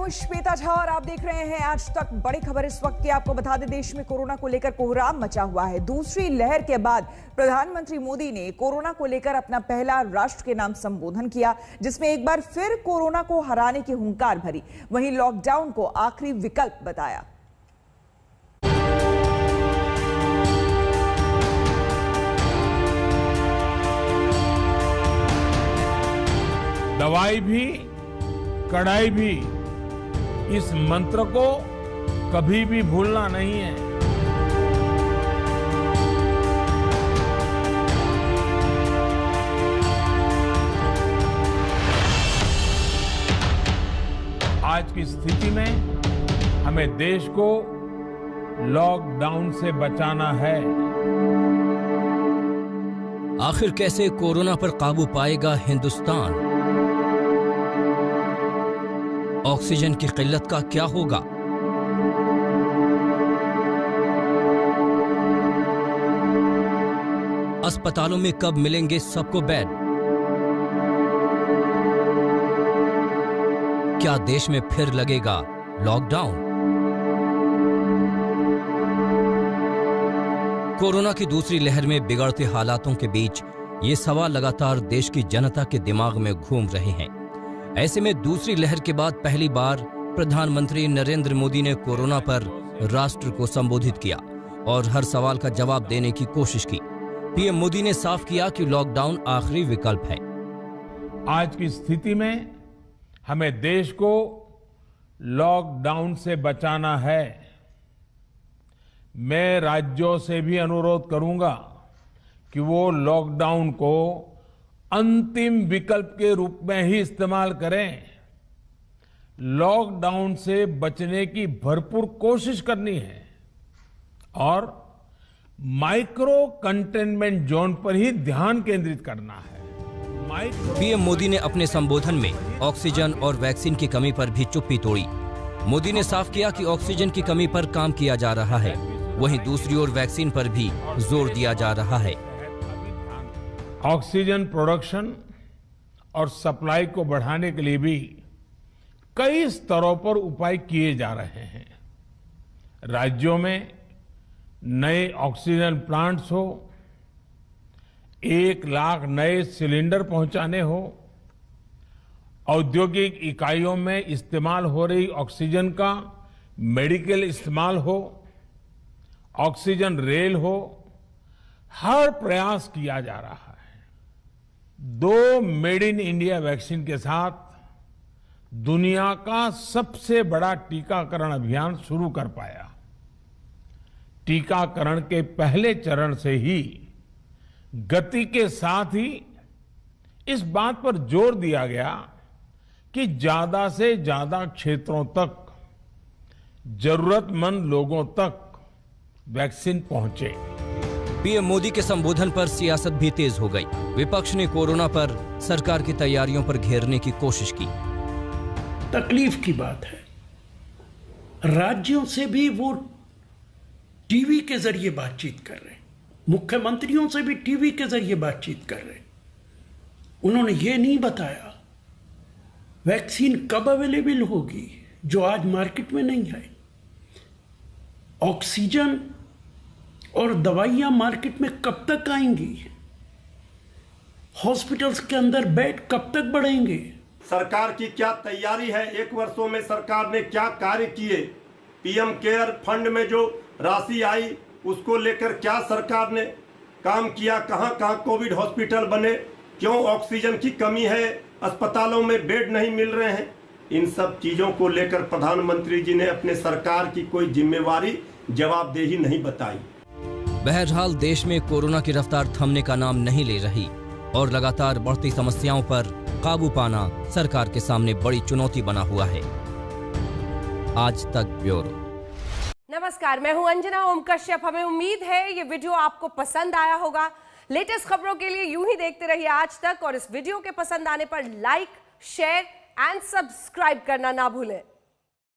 हूं श्वेता झा और आप देख रहे हैं आज तक। बड़ी खबर इस वक्त की आपको बता दें, देश में कोरोना को लेकर कोहराम मचा हुआ है। दूसरी लहर के बाद प्रधानमंत्री मोदी ने कोरोना को लेकर अपना पहला राष्ट्र के नाम संबोधन किया, जिसमें एक बार फिर कोरोना को हराने की हुंकार भरी। वहीं लॉकडाउन को आखिरी विकल्प बताया। दवाई भी कड़ाई भी, इस मंत्र को कभी भी भूलना नहीं है। आज की स्थिति में हमें देश को लॉकडाउन से बचाना है। आखिर कैसे कोरोना पर काबू पाएगा हिंदुस्तान? ऑक्सीजन की किल्लत का क्या होगा? अस्पतालों में कब मिलेंगे सबको बेड? क्या देश में फिर लगेगा लॉकडाउन? कोरोना की दूसरी लहर में बिगड़ते हालातों के बीच ये सवाल लगातार देश की जनता के दिमाग में घूम रहे हैं। ऐसे में दूसरी लहर के बाद पहली बार प्रधानमंत्री नरेंद्र मोदी ने कोरोना पर राष्ट्र को संबोधित किया और हर सवाल का जवाब देने की कोशिश की। पीएम मोदी ने साफ किया कि लॉकडाउन आखिरी विकल्प है। आज की स्थिति में हमें देश को लॉकडाउन से बचाना है। मैं राज्यों से भी अनुरोध करूंगा कि वो लॉकडाउन को अंतिम विकल्प के रूप में ही इस्तेमाल करें। लॉकडाउन से बचने की भरपूर कोशिश करनी है और माइक्रो कंटेनमेंट जोन पर ही ध्यान केंद्रित करना है। पीएम मोदी ने अपने संबोधन में ऑक्सीजन और वैक्सीन की कमी पर भी चुप्पी तोड़ी। मोदी ने साफ किया कि ऑक्सीजन की कमी पर काम किया जा रहा है, वहीं दूसरी ओर वैक्सीन पर भी जोर दिया जा रहा है। ऑक्सीजन प्रोडक्शन और सप्लाई को बढ़ाने के लिए भी कई स्तरों पर उपाय किए जा रहे हैं। राज्यों में नए ऑक्सीजन प्लांट्स हो, 1 लाख नए सिलेंडर पहुंचाने हो, औद्योगिक इकाइयों में इस्तेमाल हो रही ऑक्सीजन का मेडिकल इस्तेमाल हो, ऑक्सीजन रेल हो, हर प्रयास किया जा रहा है। 2 मेड इन इंडिया वैक्सीन के साथ दुनिया का सबसे बड़ा टीकाकरण अभियान शुरू कर पाया। टीकाकरण के पहले चरण से ही गति के साथ ही इस बात पर जोर दिया गया कि ज्यादा से ज्यादा क्षेत्रों तक, जरूरतमंद लोगों तक वैक्सीन पहुंचे। पीएम मोदी के संबोधन पर सियासत भी तेज हो गई। विपक्ष ने कोरोना पर सरकार की तैयारियों पर घेरने की कोशिश की। तकलीफ की बात है, राज्यों से भी वो टीवी के जरिए बातचीत कर रहे हैं, मुख्यमंत्रियों से भी टीवी के जरिए बातचीत कर रहे हैं। उन्होंने ये नहीं बताया वैक्सीन कब अवेलेबल होगी, जो आज मार्केट में नहीं है। ऑक्सीजन और दवाइयां मार्केट में कब तक आएंगी? हॉस्पिटल्स के अंदर बेड कब तक बढ़ेंगे? सरकार की क्या तैयारी है? 1 वर्षों में सरकार ने क्या कार्य किए? पीएम केयर फंड में जो राशि आई उसको लेकर क्या सरकार ने काम किया? कहां कहां कोविड हॉस्पिटल बने? क्यों ऑक्सीजन की कमी है? अस्पतालों में बेड नहीं मिल रहे हैं? इन सब चीजों को लेकर प्रधानमंत्री जी ने अपने सरकार की कोई जिम्मेवारी, जवाबदेही नहीं बताई। बहरहाल देश में कोरोना की रफ्तार थमने का नाम नहीं ले रही और लगातार बढ़ती समस्याओं पर काबू पाना सरकार के सामने बड़ी चुनौती बना हुआ है। आज तक ब्यूरो। नमस्कार, मैं हूं अंजना ओम कश्यप। हमें उम्मीद है ये वीडियो आपको पसंद आया होगा। लेटेस्ट खबरों के लिए यूं ही देखते रहिए आज तक और इस वीडियो के पसंद आने पर लाइक, शेयर एंड सब्सक्राइब करना ना भूलें।